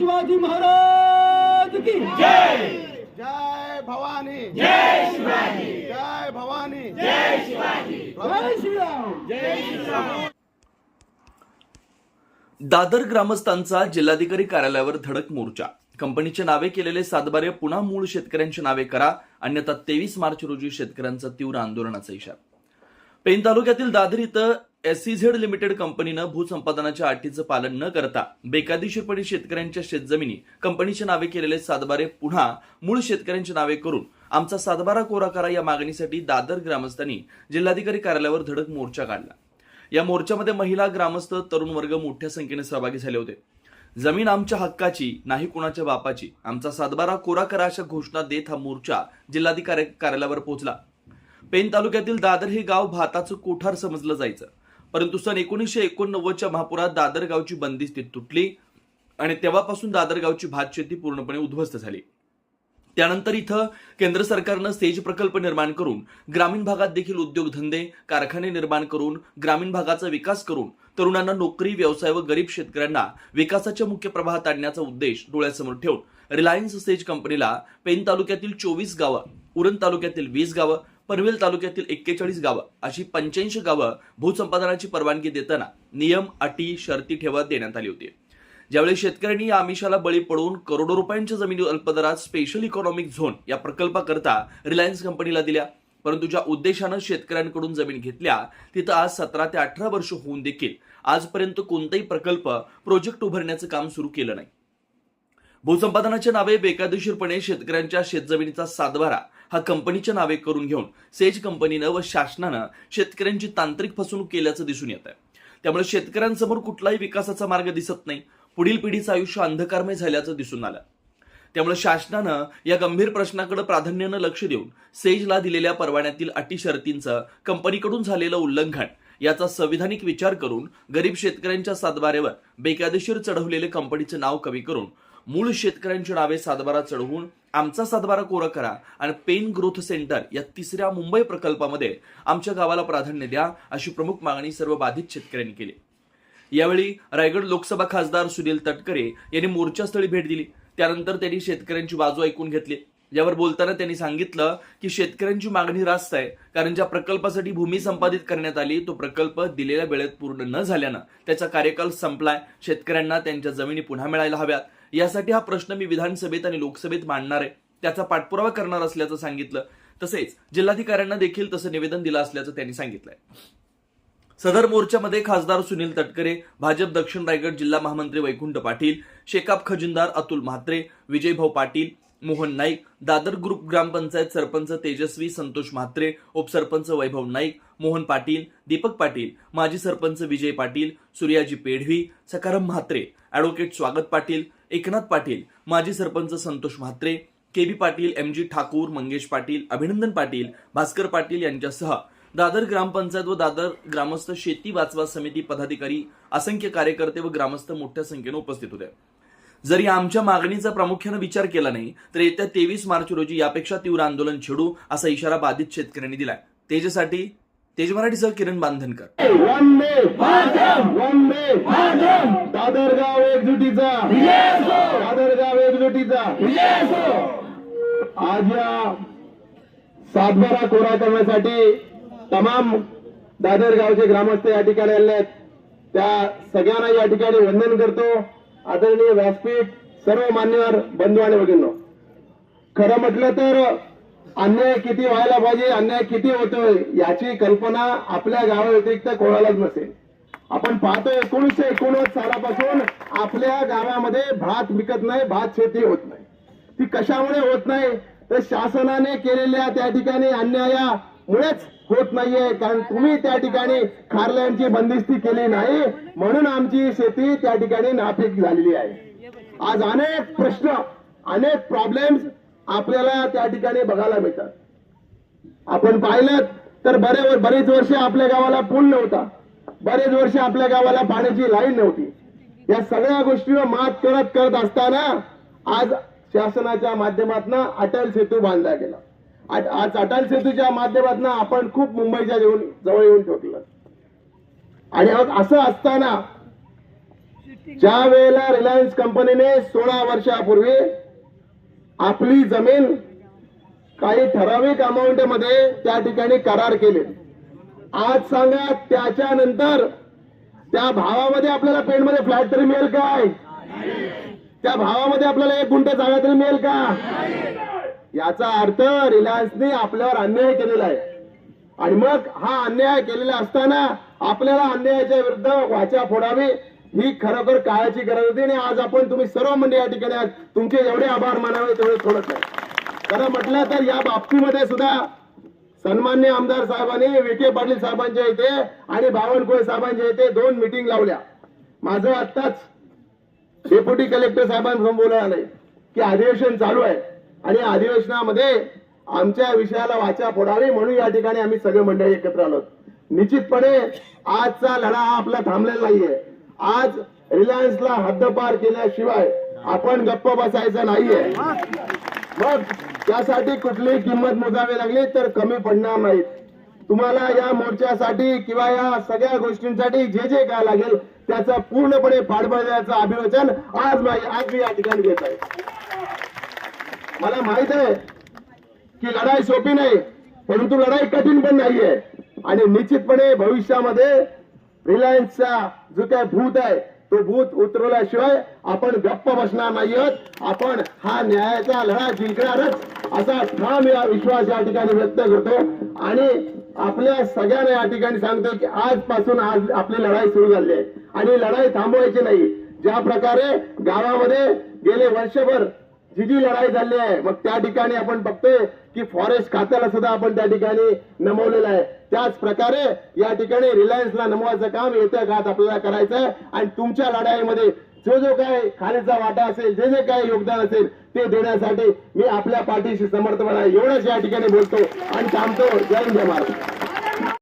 शिवाजी महाराज की जय जय भवानी जय शिवाजी जय भवानी जय शिवाजी जय श्रीराम जय श्रीराम। दादर ग्रामस्थांचा जिल्हाधिकारी कार्यालयावर धडक मोर्चा. कंपनीचे नावे केलेले सातबारे पुन्हा मूळ शेतकऱ्यांची नावे करा, अन्यथा 23 मार्च रोजी शेतकऱ्यांचा तीव्र आंदोलनाचा इशारा. पेन तालुक्यातील दादर इथं SEZ लिमिटेड कंपनीनं भूसंपादनाच्या अटीचं पालन न करता बेकायदेशीरपणे शेतकऱ्यांच्या शेतजमिनी कंपनीच्या नावे केलेले सातबारे पुन्हा मूळ शेतकऱ्यांची नावे करून आमचा सातबारा कोरा करा या मागणीसाठी दादर ग्रामस्थांनी जिल्हाधिकारी कार्यालयावर धडक मोर्चा काढला. या मोर्चामध्ये महिला, ग्रामस्थ, तरुण वर्ग मोठ्या संख्येने सहभागी झाले होते. जमीन आमच्या हक्काची, नाही कुणाच्या बापाची, आमचा सातबारा कोरा करा अशा घोषणा देत हा मोर्चा जिल्हाधिकारी कार्यालयावर पोहोचला. पेन तालुक्यातील दादर हे गाव भाताचं कोठार समजलं जायचं, परंतु सन 1989च्या महापुरात दादर गावची बंदिस्ती तुटली आणि तेव्हापासून दादर गावची भात शेती पूर्णपणे उद्ध्वस्त झाली. त्यानंतर इथं केंद्र सरकारनं सेज प्रकल्प निर्माण करून ग्रामीण भागात देखील उद्योगधंदे, कारखाने निर्माण करून ग्रामीण भागाचा विकास करून तरुणांना नोकरी, व्यवसाय व गरीब शेतकऱ्यांना विकासाच्या मुख्य प्रवाहात आणण्याचा उद्देश डोळ्यासमोर ठेवून रिलायन्स सेज कंपनीला पेन तालुक्यातील 24 गावं, उरण तालुक्यातील 20 गावं, पनवेल तालुक्यातील 41 गावं अशी 85 गावं भूसंपादनाची परवानगी देताना नियम, अटी, शर्ती ठेवत देण्यात आली होती. ज्यावेळी शेतकऱ्यांनी या आमिषाला बळी पडून करोडो रुपयांच्या जमिनी अल्पदरात स्पेशल इकॉनॉमिक झोन या प्रकल्पाकरता रिलायन्स कंपनीला दिल्या, परंतु ज्या उद्देशानं शेतकऱ्यांकडून जमीन घेतल्या तिथं आज 17 ते 18 वर्ष होऊन देखील आजपर्यंत कोणताही प्रकल्प, प्रोजेक्ट उभारण्याचं काम सुरू केलं नाही. भूसंपादनाच्या नावे बेकायदेशीरपणे शेतकऱ्यांच्या शेतजमिनीचा सातबारा हा कंपनीच्या नावे करून घेऊन सेज कंपनीनं व शासनानं शेतकऱ्यांची तांत्रिक फसवणूक केल्याचं दिसून येत आहे. त्यामुळे शेतकऱ्यांसमोर कुठलाही विकासाचा मार्ग दिसत नाही. पुढील पिढीचं आयुष्य अंधकारमय झाल्याचं दिसून आलं. त्यामुळे शासनानं या गंभीर प्रश्नाकडे प्राधान्यानं लक्ष देऊन सेजला दिलेल्या परवान्यातील अटी शर्तींचं कंपनीकडून झालेलं उल्लंघन याचा संविधानिक विचार करून गरीब शेतकऱ्यांच्या सातबाऱ्यावर बेकायदेशीर चढवलेले कंपनीचं नाव कमी करून मूळ शेतकऱ्यांची नावे सातबारा चढवून आमचा सातबारा कोरा करा आणि पेन ग्रोथ सेंटर या 3ऱ्या मुंबई प्रकल्पामध्ये आमच्या गावाला प्राधान्य द्या अशी प्रमुख मागणी सर्व बाधित शेतकऱ्यांनी केली. यावेळी रायगड लोकसभा खासदार सुनील तटकरे यांनी मोर्चास्थळी भेट दिली. त्यानंतर त्यांनी शेतकऱ्यांची बाजू ऐकून घेतली. यावर बोलताना त्यांनी सांगितलं की शेतकऱ्यांची मागणी रास्त आहे, कारण ज्या प्रकल्पासाठी भूमी संपादित करण्यात आली तो प्रकल्प दिलेल्या वेळेत पूर्ण न झाल्यानं त्याचा कार्यकाल संपलाय. शेतकऱ्यांना त्यांच्या जमिनी पुन्हा मिळायला हव्यात, यासाठी हा प्रश्न मी विधानसभेत आणि लोकसभेत मांडणार आहे, त्याचा पाठपुरावा करणार असल्याचं सांगितलं. तसेच जिल्हाधिकाऱ्यांना देखील तसं निवेदन दिलं असल्याचं त्यांनी सांगितलंय. सदर मोर्चामध्ये खासदार सुनील तटकरे, भाजप दक्षिण रायगड जिल्हा महामंत्री वैकुंठ पाटील, शेकाप खजिनदार अतुल म्हात्रे, विजयभाऊ पाटील, मोहन नाईक, दादर ग्रुप ग्रामपंचायत सरपंच तेजस्वी संतोष म्हात्रे, उपसरपंच वैभव नाईक, मोहन पाटील, दीपक पाटील, माजी सरपंच विजय पाटील, सूर्याजी पेढवी, सखाराम म्हात्रे, ॲडव्होकेट स्वागत पाटील, एकनाथ पाटील, माजी सरपंच संतोष म्हात्रे, KB पाटील, MG ठाकूर, मंगेश पाटील, अभिनंदन पाटील, भास्कर पाटील यांच्यासह दादर ग्रामपंचायत व दादर ग्रामस्थ शेती वाचवा समिती पदाधिकारी, असंख्य कार्यकर्ते व ग्रामस्थ मोठ्या संख्येने उपस्थित होते. जरी आमच्या मागणीचा प्रामुख्याने विचार केला नाही तर येत्या 23 मार्च रोजी यापेक्षा तीव्र आंदोलन छेडू असा इशारा बाधित शेतकऱ्यांनी दिलाय. तेजसाठी तेज मराठीसह किरण बांधनकर. वंदे वंदे दादर गाव एकजुटीचा, दादर गाव एकजुटीचा. आज या सातबारा कोरा करण्यासाठी तमाम दादर गावचे ग्रामस्थ या ठिकाणी आले आहेत. त्या सगळ्यांना या ठिकाणी वंदन करतो. आदरणीय व्यासपीठ, सर्व मान्यवर बंधू आणि भगिनींनो, खरं म्हटलं तर अन्याय किती व्हायला पाहिजे, अन्याय किती होतोय याची कल्पना आपल्या गावाव्यतिरिक्त कोणालाच नसेल. आपण पाहतो 1989 सालापासून आपल्या गावामध्ये भात विकत नाही, भात शेती होत नाही. ती कशामुळे होत नाही तर शासनाने केलेल्या त्या ठिकाणी अन्यायामुळेच होत नाहीये, कारण तुम्ही त्या ठिकाणी खारल्यांची बंदिस्ती केली नाही म्हणून आमची शेती त्या ठिकाणी नापीक झालेली आहे. आज अनेक प्रश्न, अनेक प्रॉब्लेम्स आपल्याला त्या ठिकाणी बघायला मिळतात. आपण पाहिलं तर बरेच वर्ष आपल्या गावाला पूल नव्हता, बरेच वर्ष आपल्या गावाला पाण्याची लाईन नव्हती. या सगळ्या गोष्टीवर मात करत असताना आज शासनाच्या माध्यमातून अटल सेतू बांधला गेला. आज अटल सेतूच्या माध्यमातून आपण खूप मुंबईच्या जवळ येऊन ठेवलं. आणि असं असताना ज्या वेळेला रिलायन्स कंपनीने 16 वर्षापूर्वी आपली जमीन काही ठराविक अमाऊंट मध्ये त्या ठिकाणी करार केले, आज सांगा त्याच्यानंतर त्या भावामध्ये आपल्याला पेणमध्ये फ्लॅट तरी मिळेल काय? त्या भावामध्ये आपल्याला 1 गुंठ जागा तरी मिळेल का? याचा अर्थ रिलायन्सने आपल्यावर अन्याय केलेला आहे. आणि मग हा अन्याय केलेला असताना आपल्याला अन्यायाच्या विरुद्ध वाचा फोडावी ही खरोखर काळाची गरज होती. आणि आज आपण तुम्ही सर्व मंडळी या ठिकाणी आहात, तुमचे एवढे आभार मानावे तेवढे थोडंच आहे. खरं म्हटलं तर या बाबतीमध्ये सुद्धा सन्मान्य आमदार साहेबांनी विखे पाटील साहेबांच्या इथे आणि बावनकुळे साहेबांच्या इथे 2 मीटिंग लावल्या. माझं आत्ताच डेप्युटी कलेक्टर साहेबांसमोर बोलायला आलंय की अधिवेशन चालू आहे आणि अधिवेशनामध्ये आमच्या विषयाला वाचा फोडावी म्हणून या ठिकाणी आम्ही सगळे मंडळी एकत्र आलो. निश्चितपणे आजचा लढा हा आपला थांबलेला नाहीये. आज रिलायन्सला हद्दपार केल्याशिवाय आपण गप्प बसायचं नाहीये. मग त्यासाठी कुठलीही किंमत मोजावी लागली तर कमी पडणार नाहीत. तुम्हाला या मोर्चासाठी किंवा या सगळ्या गोष्टींसाठी जे जे काय लागेल त्याचं पूर्णपणे पाठबळ द्यायचं अभिवचन आज मी या ठिकाणी घेत आहे. मला माहित आहे की लढाई सोपी नाही, परंतु लढाई कठीण पण नाहीये. आणि निश्चितपणे भविष्यामध्ये रिलायन्सचा जो काय भूत आहे तो भूत उतरवल्याशिवाय आपण गप्प बसणार नाही आहोत. आपण हा न्यायाचा लढा जिंकणारच असा ठाम या विश्वास या ठिकाणी व्यक्त करतो. आणि आपल्या सगळ्यांना या ठिकाणी सांगतो की आजपासून आज आपली लढाई सुरू झाली आहे आणि लढाई थांबवायची नाही. ज्या प्रकारे गावामध्ये गेले वर्षभर जी लढाई झाली आहे, मग त्या ठिकाणी आपण बघतोय की फॉरेस्ट खात्याला सुद्धा आपण त्या ठिकाणी नमवलेलं आहे. त्याच प्रकारे या ठिकाणी रिलायन्सला नमवायचं काम येत्या काळात आपल्याला करायचं आहे. आणि तुमच्या लढाईमध्ये जो काय खालीचा वाटा असेल, जे काय योगदान असेल ते देण्यासाठी मी आपल्या पाठीशी समर्थपणा एवढंच या ठिकाणी बोलतो आणि थांबतो. जय हिंद, जय महाराष्ट्र.